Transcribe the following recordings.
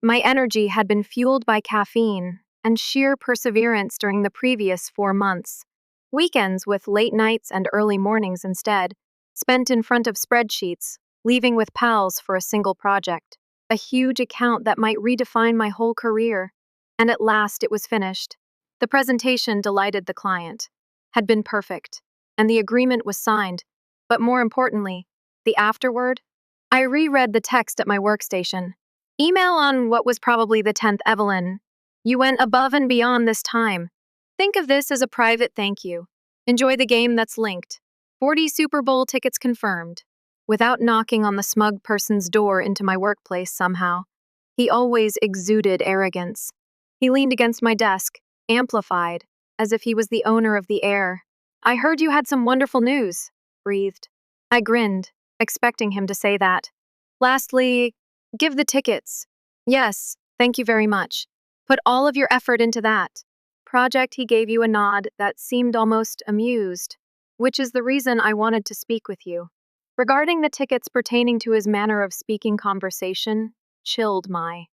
My energy had been fueled by caffeine and sheer perseverance during the previous 4 months. Weekends with late nights and early mornings instead, spent in front of spreadsheets, leaving with pals for a single project. A huge account that might redefine my whole career. And at last it was finished. The presentation delighted the client, had been perfect, and the agreement was signed. But more importantly, the afterward? I reread the text at my workstation. Email on what was probably the 10th Evelyn. You went above and beyond this time. Think of this as a private thank you. Enjoy the game that's linked. 40 Super Bowl tickets confirmed. Without knocking on the smug person's door into my workplace somehow. He always exuded arrogance. He leaned against my desk, amplified, as if he was the owner of the air. I heard you had some wonderful news, breathed. I grinned, expecting him to say that. Lastly, give the tickets. Yes, thank you very much. Put all of your effort into that. Project, he gave you a nod that seemed almost amused, which is the reason I wanted to speak with you. Regarding the tickets pertaining to his manner of speaking conversation, chilled my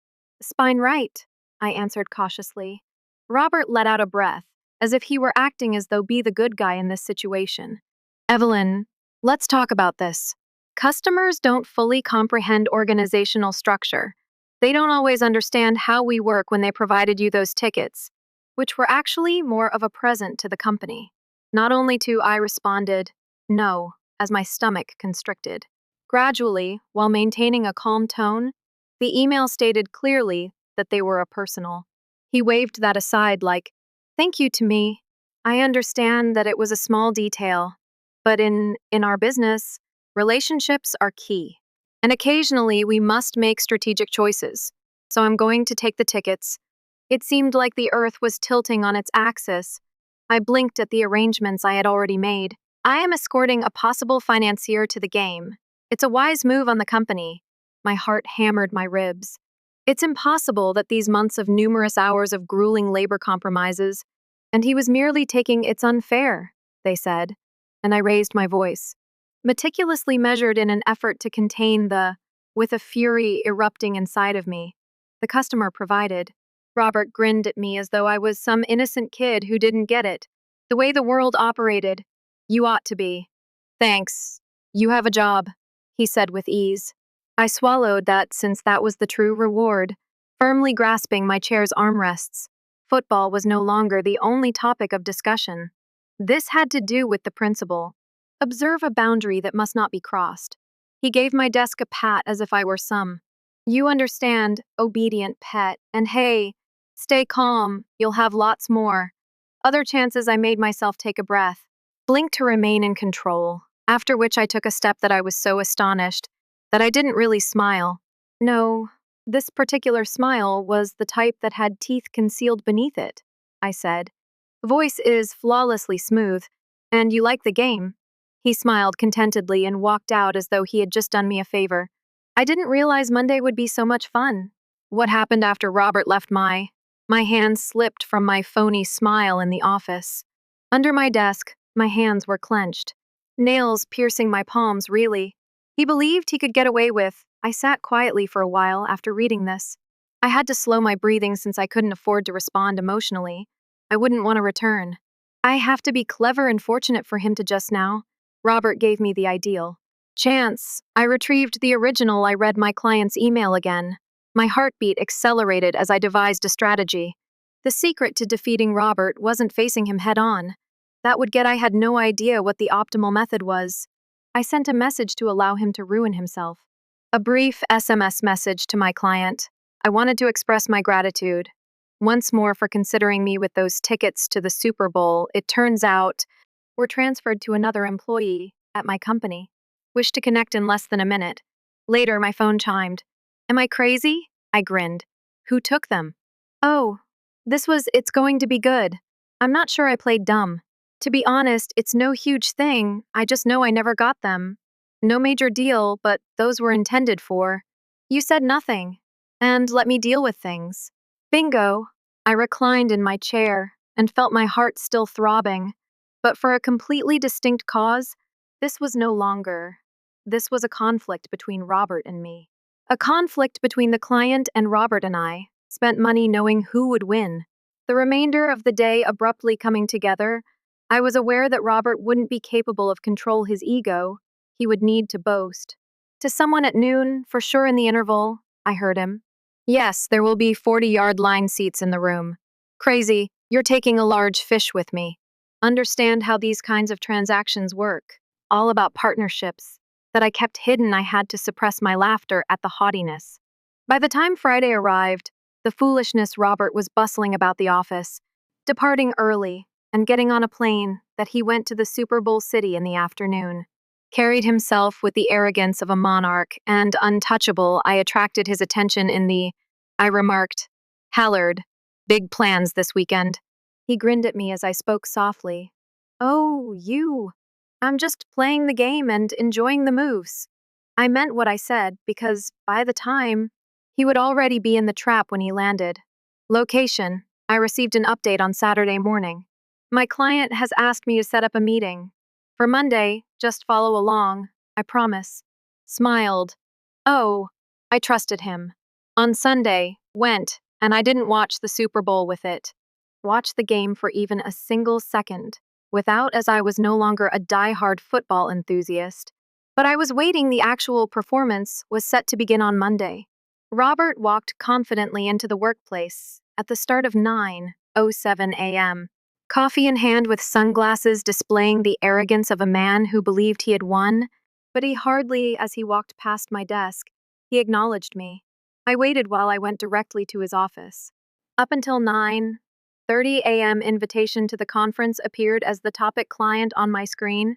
spine right, I answered cautiously. Robert let out a breath, as if he were acting as though be the good guy in this situation. Evelyn, let's talk about this. Customers don't fully comprehend organizational structure. They don't always understand how we work when they provided you those tickets, which were actually more of a present to the company. Not only to, I responded, no, as my stomach constricted. Gradually, while maintaining a calm tone, the email stated clearly that they were a personal. He waved that aside like, thank you to me. I understand that it was a small detail, but in our business, relationships are key. And occasionally we must make strategic choices. So I'm going to take the tickets. It seemed like the earth was tilting on its axis. I blinked at the arrangements I had already made. I am escorting a possible financier to the game. It's a wise move on the company. My heart hammered my ribs. It's impossible that these months of numerous hours of grueling labor compromises, and he was merely taking it's unfair, they said, and I raised my voice, meticulously measured in an effort to contain with a fury erupting inside of me. The customer provided. Robert grinned at me as though I was some innocent kid who didn't get it. The way the world operated. You ought to be. Thanks. You have a job, he said with ease. I swallowed that since that was the true reward, firmly grasping my chair's armrests. Football was no longer the only topic of discussion. This had to do with the principle. Observe a boundary that must not be crossed. He gave my desk a pat as if I were some. You understand, obedient pet, and hey, stay calm, you'll have lots more. Other chances I made myself take a breath, blinked to remain in control, after which I took a step that I was so astonished that I didn't really smile. No, this particular smile was the type that had teeth concealed beneath it, I said. Voice is flawlessly smooth, and you like the game. He smiled contentedly and walked out as though he had just done me a favor. I didn't realize Monday would be so much fun. What happened after Robert left my hands slipped from my phony smile in the office. Under my desk, my hands were clenched, nails piercing my palms really. He believed he could get away with. I sat quietly for a while after reading this. I had to slow my breathing since I couldn't afford to respond emotionally. I wouldn't want to return. I have to be clever and fortunate for him to just now. Robert gave me the ideal chance. I retrieved the original. I read my client's email again. My heartbeat accelerated as I devised a strategy. The secret to defeating Robert wasn't facing him head on. That would get I had no idea what the optimal method was. I sent a message to allow him to ruin himself. A brief SMS message to my client. I wanted to express my gratitude. Once more for considering me with those tickets to the Super Bowl. It turns out were transferred to another employee at my company. Wished to connect in less than a minute. Later, my phone chimed. Am I crazy? I grinned. Who took them? Oh, it's going to be good. I'm not sure I played dumb. To be honest, it's no huge thing. I just know I never got them. No major deal, but those were intended for. You said nothing. And let me deal with things. Bingo. I reclined in my chair and felt my heart still throbbing. But for a completely distinct cause, this was no longer. This was a conflict between Robert and me. A conflict between the client and Robert and I spent money knowing who would win. The remainder of the day abruptly coming together, I was aware that Robert wouldn't be capable of control his ego. He would need to boast. To someone at noon, for sure in the interval, I heard him. Yes, there will be 40-yard line seats in the room. Crazy, you're taking a large fish with me. Understand how these kinds of transactions work. All about partnerships. That I kept hidden, I had to suppress my laughter at the haughtiness. By the time Friday arrived, the foolishness Robert was bustling about the office, departing early and getting on a plane that he went to the Super Bowl city in the afternoon. Carried himself with the arrogance of a monarch, and untouchable, I attracted his attention I remarked, Hallard, big plans this weekend. He grinned at me as I spoke softly. Oh, you. I'm just playing the game and enjoying the moves. I meant what I said because, by the time, he would already be in the trap when he landed. Location: I received an update on Saturday morning. My client has asked me to set up a meeting. For Monday, just follow along, I promise. Smiled. Oh, I trusted him. On Sunday, went, and I didn't watch the Super Bowl with it. Watch the game for even a single second, without, as I was no longer a die-hard football enthusiast. But I was waiting. The actual performance was set to begin on Monday. Robert walked confidently into the workplace at the start of 9:07 a.m., coffee in hand with sunglasses displaying the arrogance of a man who believed he had won, but as he walked past my desk, he acknowledged me. I waited while I went directly to his office. Up until 9:30 a.m., invitation to the conference appeared as the topic client on my screen.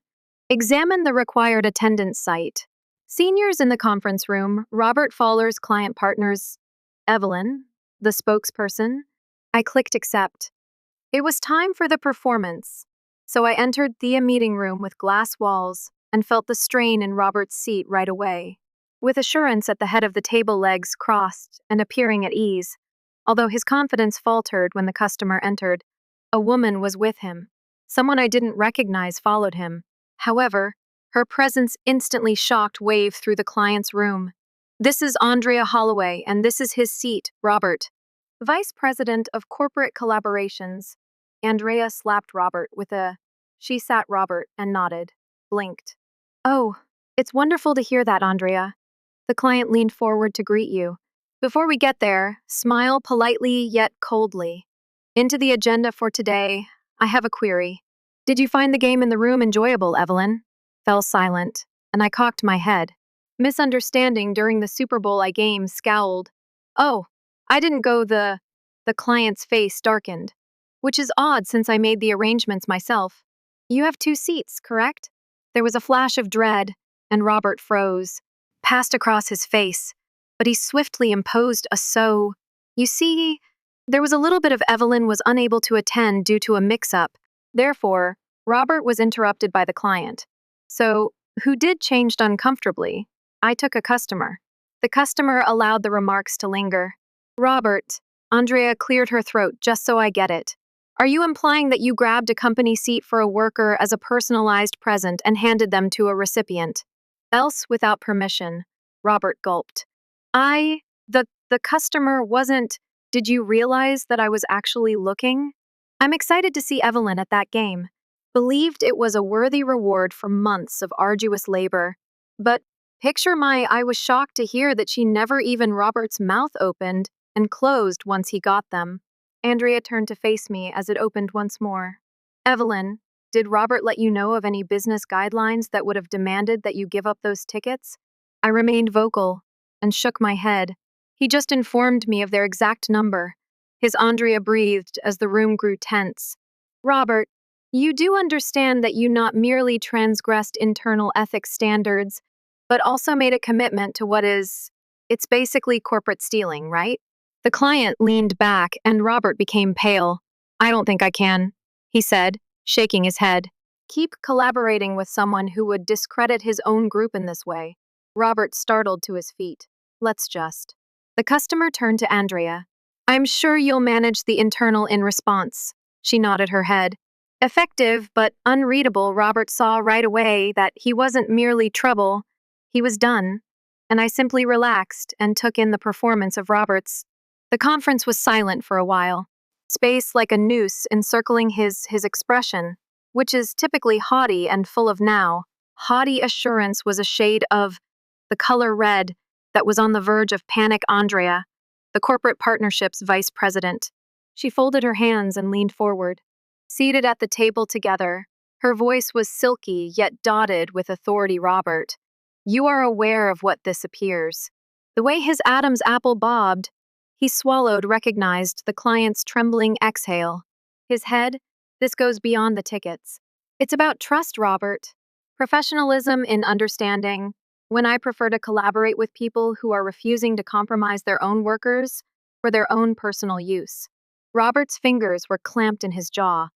Examine the required attendance site. Seniors in the conference room, Robert Fowler's client partners, Evelyn, the spokesperson. I clicked accept. It was time for the performance, so I entered the meeting room with glass walls and felt the strain in Robert's seat right away. With assurance at the head of the table, legs crossed and appearing at ease, although his confidence faltered when the customer entered. A woman was with him. Someone I didn't recognize followed him. However, her presence instantly shocked wave through the client's room. This is Andrea Holloway, and this is his seat, Robert. Vice President of Corporate Collaborations. Andrea slapped Robert with a. She sat Robert and nodded, blinked. Oh, it's wonderful to hear that, Andrea. The client leaned forward to greet you. Before we get there, smile politely yet coldly. Into the agenda for today, I have a query. Did you find the game in the room enjoyable, Evelyn? Fell silent, and I cocked my head. Misunderstanding during the Super Bowl I game scowled. Oh, I didn't go the client's face darkened, which is odd since I made the arrangements myself. You have 2 seats, correct? There was a flash of dread, and Robert froze, passed across his face, but he swiftly imposed a so. You see, there was a little bit of Evelyn was unable to attend due to a mix-up. Therefore, Robert was interrupted by the client. So, who did changed uncomfortably? I took a customer. The customer allowed the remarks to linger. Robert, Andrea cleared her throat just so I get it. Are you implying that you grabbed a company seat for a worker as a personalized present and handed them to a recipient? Else without permission. Robert gulped. The customer wasn't. Did you realize that I was actually looking? I'm excited to see Evelyn at that game. Believed it was a worthy reward for months of arduous labor. But I was shocked to hear that she never even Robert's mouth opened and closed once he got them. Andrea turned to face me as it opened once more. Evelyn, did Robert let you know of any business guidelines that would have demanded that you give up those tickets? I remained vocal and shook my head. He just informed me of their exact number. His Andrea breathed as the room grew tense. Robert, you do understand that you not merely transgressed internal ethics standards, but also made a commitment to it's basically corporate stealing, right? The client leaned back and Robert became pale. I don't think I can, he said, shaking his head. Keep collaborating with someone who would discredit his own group in this way. Robert startled to his feet. Let's just. The customer turned to Andrea. I'm sure you'll manage the internal in response. She nodded her head. Effective but unreadable, Robert saw right away that he wasn't merely trouble. He was done. and I simply relaxed and took in the performance of Roberts. The conference was silent for a while, space like a noose encircling his expression, which is typically haughty and full of now. Haughty assurance was a shade of the color red that was on the verge of panic. Andrea, the corporate partnership's vice president. She folded her hands and leaned forward. Seated at the table together, her voice was silky yet dotted with authority. Robert, you are aware of what this appears. The way his Adam's apple bobbed, he swallowed, recognized the client's trembling exhale. His head, this goes beyond the tickets. It's about trust, Robert. Professionalism in understanding. When I prefer to collaborate with people who are refusing to compromise their own workers for their own personal use. Robert's fingers were clamped in his jaw.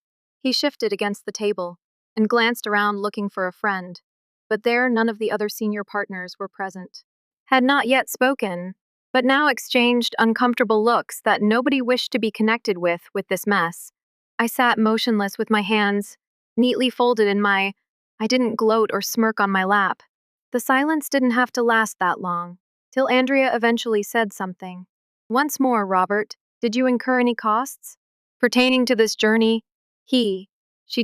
He shifted against the table and glanced around looking for a friend, but there none of the other senior partners were present. Had not yet spoken, but now exchanged uncomfortable looks that nobody wished to be connected with this mess. I sat motionless with my hands neatly folded in my I didn't gloat or smirk on my lap. The silence didn't have to last that long, till Andrea eventually said something. Once more, Robert, did you incur any costs? Pertaining to this journey, she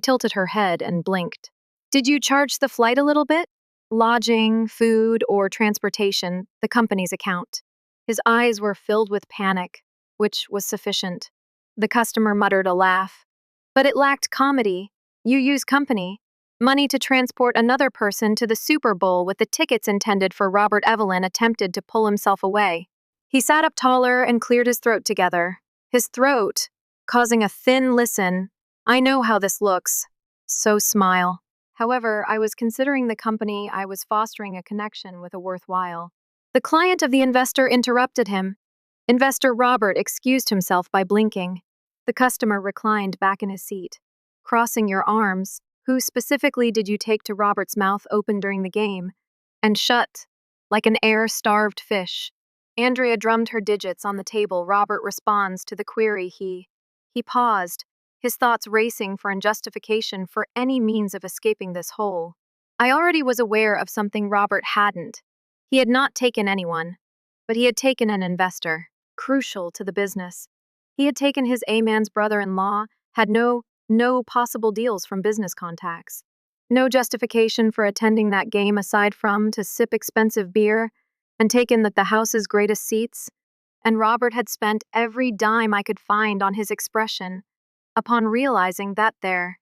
tilted her head and blinked. Did you charge the flight a little bit? Lodging, food, or transportation, the company's account. His eyes were filled with panic, which was sufficient. The customer muttered a laugh. But it lacked comedy. You use company. Money to transport another person to the Super Bowl with the tickets intended for Robert. Evelyn attempted to pull himself away. He sat up taller and cleared his throat together. His throat, causing a thin listen. I know how this looks. So smile. However, I was considering the company I was fostering a connection with a worthwhile. The client of the investor interrupted him. Investor Robert excused himself by blinking. The customer reclined back in his seat. Crossing your arms, who specifically did you take to Robert's mouth open during the game and shut, like an air-starved fish? Andrea drummed her digits on the table. Robert responds to the query. He paused, his thoughts racing for justification for any means of escaping this hole. I already was aware of something Robert hadn't. He had not taken anyone, but he had taken an investor, crucial to the business. He had taken his A-man's brother-in-law, had no possible deals from business contacts. No justification for attending that game aside from to sip expensive beer and take in the house's greatest seats. And Robert had spent every dime I could find on his expression. Upon realizing that the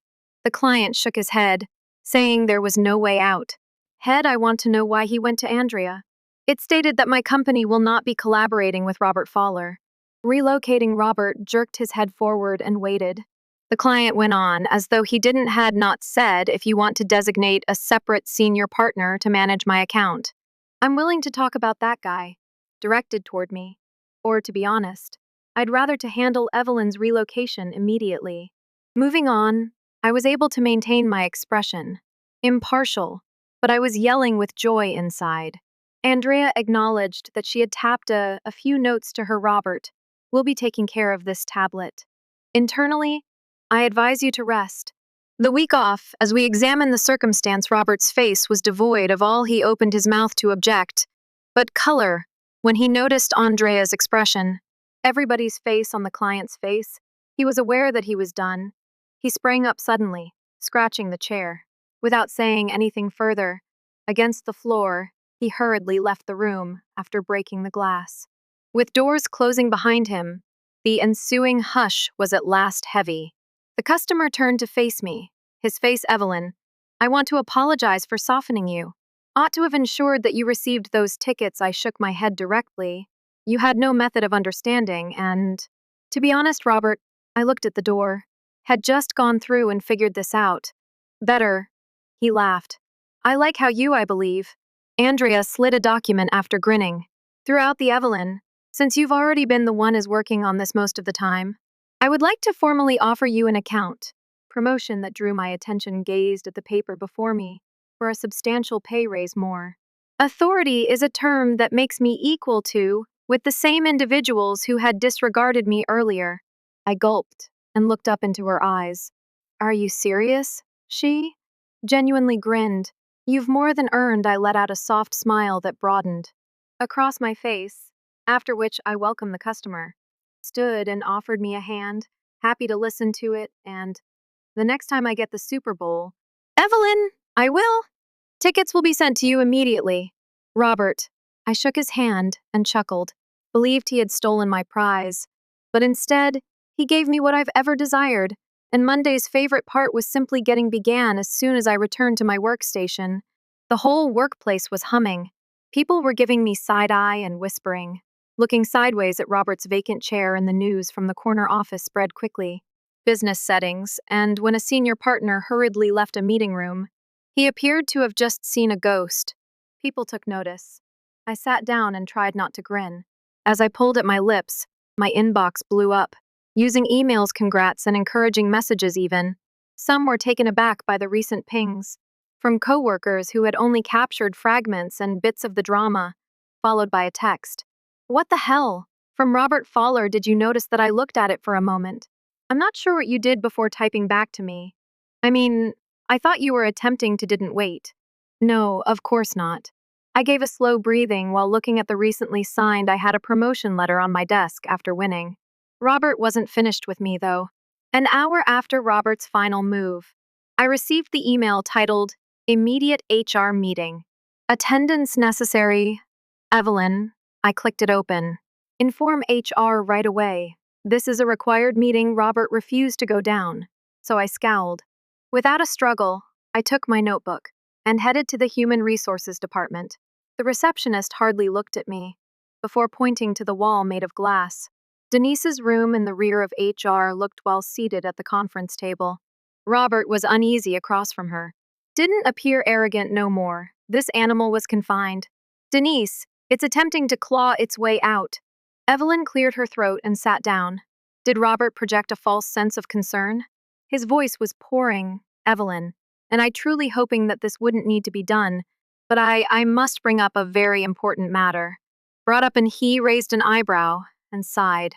client shook his head, saying there was no way out. Head, I want to know why he went to Andrea. It stated that my company will not be collaborating with Robert Fowler. Relocating. Robert jerked his head forward and waited. The client went on, as though he had not said if you want to designate a separate senior partner to manage my account. I'm willing to talk about that guy, directed toward me. Or, to be honest, I'd rather to handle Evelyn's relocation immediately. Moving on, I was able to maintain my expression. Impartial, but I was yelling with joy inside. Andrea acknowledged that she had tapped a few notes to her. Robert, we'll be taking care of this tablet. Internally, I advise you to rest. The week off, as we examined the circumstance, Robert's face was devoid of all. He opened his mouth to object, but color, when he noticed Andrea's expression, everybody's face on the client's face, he was aware that he was done. He sprang up suddenly, scratching the chair. Without saying anything further, against the floor, he hurriedly left the room after breaking the glass. With doors closing behind him, the ensuing hush was at last heavy. The customer turned to face me, his face Evelyn. I want to apologize for softening you. Ought to have ensured that you received those tickets. I shook my head directly. You had no method of understanding, and, to be honest, Robert, I looked at the door. Had just gone through and figured this out. Better. He laughed. I like how I believe. Andrea slid a document after grinning. Throughout the Evelyn, since you've already been the one is working on this most of the time, I would like to formally offer you an account. Promotion that drew my attention gazed at the paper before me for a substantial pay raise more. Authority is a term that makes me equal to with the same individuals who had disregarded me earlier. I gulped and looked up into her eyes. Are you serious? She genuinely grinned. You've more than earned. I let out a soft smile that broadened. across my face, after which I welcomed the customer, stood and offered me a hand, happy to listen to it, and the next time I get the Super Bowl, Evelyn, I will. Tickets will be sent to you immediately. Robert. I shook his hand and chuckled, believed he had stolen my prize. But instead, he gave me what I've ever desired, and Monday's favorite part was simply getting began as soon as I returned to my workstation. The whole workplace was humming. People were giving me side eye and whispering. Looking sideways at Robert's vacant chair and the news from the corner office spread quickly. Business settings, and when a senior partner hurriedly left a meeting room, he appeared to have just seen a ghost. People took notice. I sat down and tried not to grin. As I pulled at my lips, my inbox blew up, using emails, congrats, and encouraging messages even. Some were taken aback by the recent pings, from coworkers who had only captured fragments and bits of the drama, followed by a text. What the hell? From Robert Fowler, did you notice that I looked at it for a moment? I'm not sure what you did before typing back to me. I mean, I thought you were attempting to didn't wait. No, of course not. I gave a slow breathing while looking at the recently signed I had a promotion letter on my desk after winning. Robert wasn't finished with me, though. An hour after Robert's final move, I received the email titled, Immediate HR Meeting. Attendance necessary. Evelyn. I clicked it open. Inform HR right away. This is a required meeting. Robert refused to go down, so I scowled. Without a struggle, I took my notebook and headed to the Human Resources Department. The receptionist hardly looked at me before pointing to the wall made of glass. Denise's room in the rear of HR looked well seated at the conference table. Robert was uneasy across from her. Didn't appear arrogant no more. This animal was confined. Denise, it's attempting to claw its way out. Evelyn cleared her throat and sat down. Did Robert project a false sense of concern? His voice was pouring, Evelyn, and I truly hoping that this wouldn't need to be done, but I must bring up a very important matter. Brought up, and he raised an eyebrow and sighed.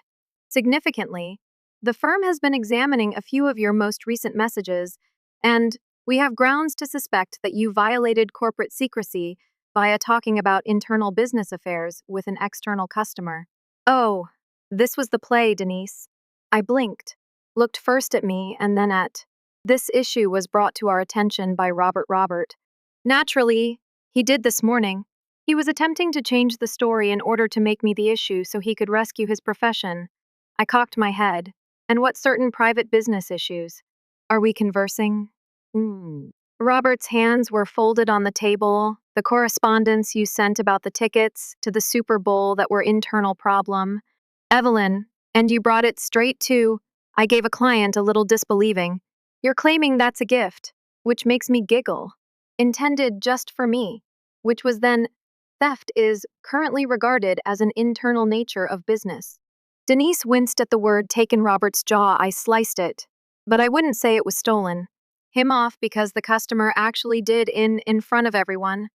Significantly, the firm has been examining a few of your most recent messages, and we have grounds to suspect that you violated corporate secrecy via talking about internal business affairs with an external customer. Oh, this was the play, Denise. I blinked, looked first at me and then at. This issue was brought to our attention by Robert. Naturally, he did this morning. He was attempting to change the story in order to make me the issue so he could rescue his profession. I cocked my head. And what certain private business issues? Are we conversing? Robert's hands were folded on the table, the correspondence you sent about the tickets to the Super Bowl that were internal problem. Evelyn, and you brought it straight to, I gave a client a little disbelieving. You're claiming that's a gift, which makes me giggle. Intended just for me, which was then, theft is currently regarded as an internal nature of business. Denise winced at the word taken. Robert's jaw. I sliced it, but I wouldn't say it was stolen. Him off because the customer actually did in front of everyone.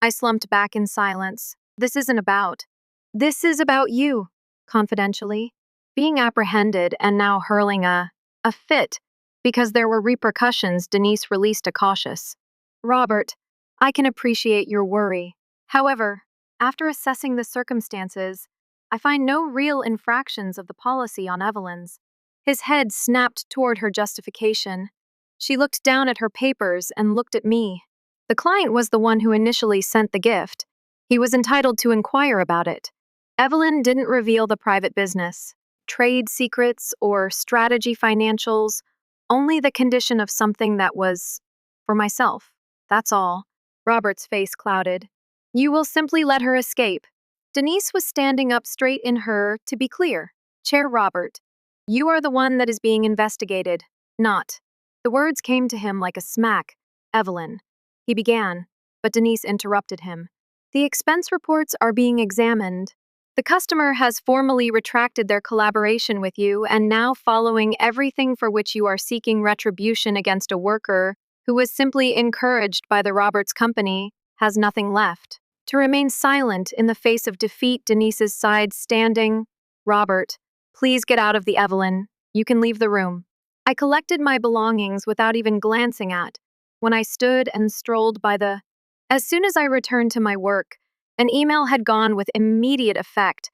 I slumped back in silence. This isn't about. This is about you, confidentially. Being apprehended and now hurling a fit because there were repercussions. Denise released a cautious. Robert, I can appreciate your worry. However, after assessing the circumstances, I find no real infractions of the policy on Evelyn's. His head snapped toward her justification. She looked down at her papers and looked at me. The client was the one who initially sent the gift. He was entitled to inquire about it. Evelyn didn't reveal the private business, trade secrets, or strategy financials, only the condition of something that was for myself. That's all. Robert's face clouded. You will simply let her escape. Denise was standing up straight in her, to be clear. Chair Robert, you are the one that is being investigated, not. The words came to him like a smack. Evelyn. He began, but Denise interrupted him. The expense reports are being examined. The customer has formally retracted their collaboration with you and now following everything for which you are seeking retribution against a worker who was simply encouraged by the Roberts company, has nothing left. To remain silent in the face of defeat. Denise's side standing. Robert, please get out of the Evelyn. You can leave the room. I collected my belongings without even glancing at, when I stood and strolled by the. As soon as I returned to my work, An email had gone with immediate effect.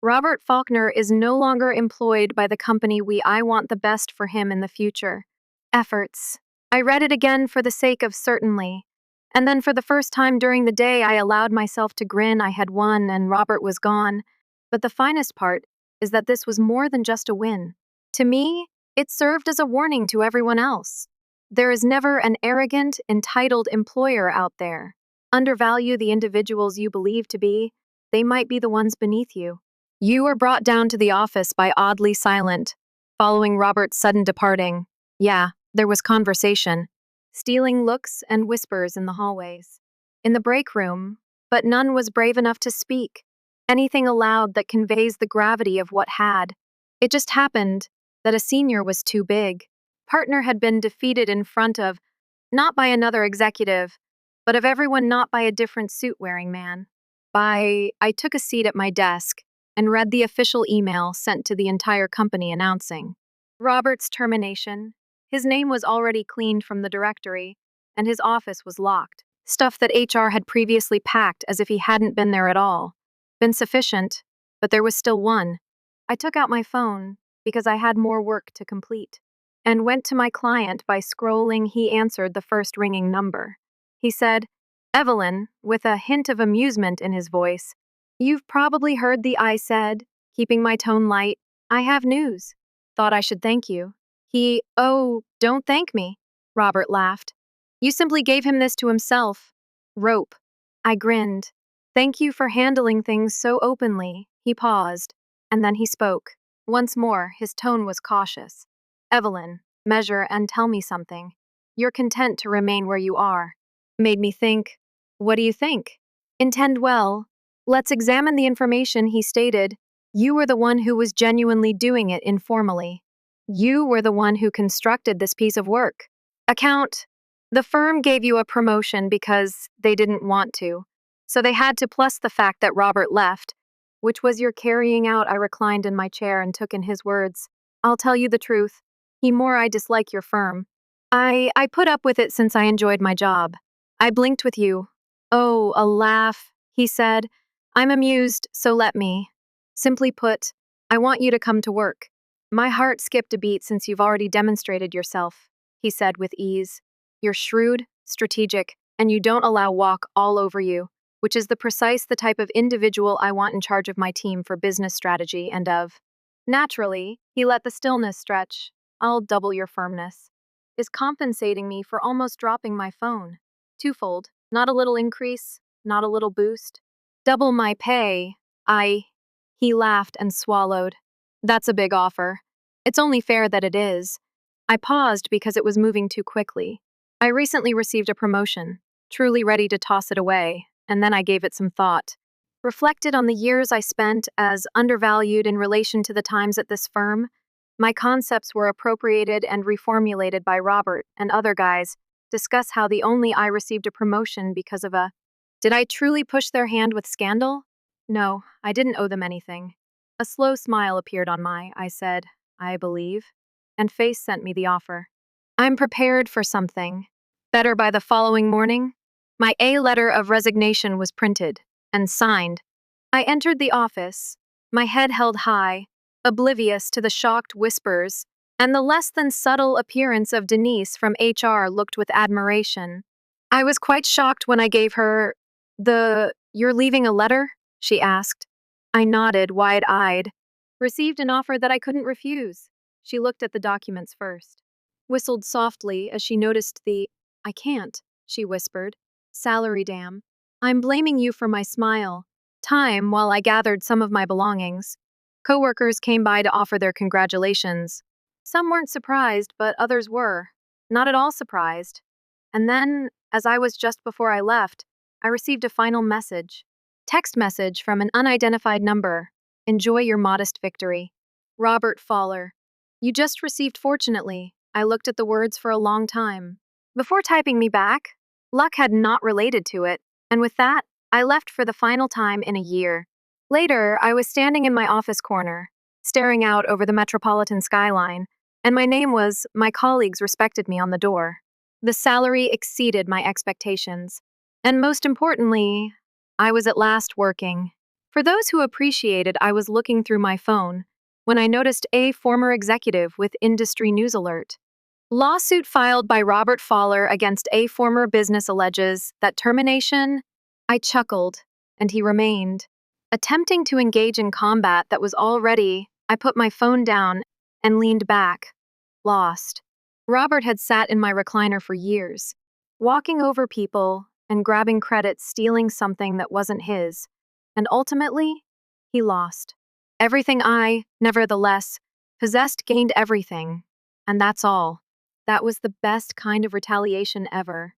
Robert Faulkner is no longer employed by the company I want the best for him in the future. Efforts. I read it again for the sake of certainly. And then for the first time during the day, I allowed myself to grin. I had won and Robert was gone. But the finest part is that this was more than just a win. To me, it served as a warning to everyone else. There is never an arrogant, entitled employer out there. Undervalue the individuals you believe to be. They might be the ones beneath you. You were brought down to the office by oddly silent, following Robert's sudden departing. Yeah, there was conversation, stealing looks and whispers in the hallways, in the break room, but none was brave enough to speak. Anything aloud that conveys the gravity of what had. It just happened that a senior was too big. Partner had been defeated in front of, not by another executive, but of everyone, not by a different suit-wearing man. I took a seat at my desk and read the official email sent to the entire company announcing Robert's termination. His name was already cleaned from the directory, and his office was locked. Stuff that HR had previously packed as if he hadn't been there at all. Been sufficient, but there was still one. I took out my phone because I had more work to complete, and went to my client by scrolling. He answered the first ringing number. He said, Evelyn, with a hint of amusement in his voice. You've probably heard I said, keeping my tone light. I have news. Thought I should thank you. Oh, don't thank me. Robert laughed. You simply gave him this to himself. Rope. I grinned. Thank you for handling things so openly. He paused, and then he spoke. Once more, his tone was cautious. Evelyn, measure and tell me something. You're content to remain where you are. Made me think. What do you think? Intend well. Let's examine the information, he stated. You were the one who was genuinely doing it informally. You were the one who constructed this piece of work. Account. The firm gave you a promotion because they didn't want to. So they had to, plus the fact that Robert left, which was your carrying out. I reclined in my chair and took in his words. I'll tell you the truth. I dislike your firm. I put up with it since I enjoyed my job. I blinked with you. Oh, a laugh, he said. I'm amused, so let me. Simply put, I want you to come to work. My heart skipped a beat since you've already demonstrated yourself, he said with ease. You're shrewd, strategic, and you don't allow walk all over you, which is the type of individual I want in charge of my team for business strategy and of. Naturally, he let the stillness stretch. I'll double your firmness. Is compensating me for almost dropping my phone. Twofold, not a little increase, not a little boost. Double my pay. He laughed and swallowed. That's a big offer. It's only fair that it is. I paused because it was moving too quickly. I recently received a promotion, truly ready to toss it away, and then I gave it some thought. Reflected on the years I spent as undervalued in relation to the times at this firm. My concepts were appropriated and reformulated by Robert and other guys. Discuss how I received a promotion because of a. Did I truly push their hand with scandal? No, I didn't owe them anything. A slow smile appeared on I said, I believe, and Face sent me the offer. I'm prepared for something. Better by the following morning. My A letter of resignation was printed and signed. I entered the office, my head held high, oblivious to the shocked whispers, and the less than subtle appearance of Denise from HR looked with admiration. I was quite shocked when I gave her You're leaving a letter? She asked. I nodded, wide-eyed. Received an offer that I couldn't refuse. She looked at the documents first. Whistled softly as she noticed I can't, she whispered. Salary damn. I'm blaming you for my smile. Time while I gathered some of my belongings. Coworkers came by to offer their congratulations. Some weren't surprised, but others were. Not at all surprised. And then, as I was just before I left, I received a final message. Text message from an unidentified number. Enjoy your modest victory. Robert Fowler. You just received fortunately. I looked at the words for a long time. Before typing me back, luck had not related to it, and with that, I left for the final time in a year. Later, I was standing in my office corner, staring out over the metropolitan skyline, and my colleagues respected me on the door. The salary exceeded my expectations. And most importantly, I was at last working. For those who appreciated, I was looking through my phone when I noticed a former executive with industry news alert. Lawsuit filed by Robert Fowler against a former business alleges that termination. I chuckled, and he remained. Attempting to engage in combat that was already, I put my phone down and leaned back, lost. Robert had sat in my recliner for years, walking over people and grabbing credit, stealing something that wasn't his. And ultimately, he lost. Everything I, nevertheless, possessed gained everything. And that's all. That was the best kind of retaliation ever.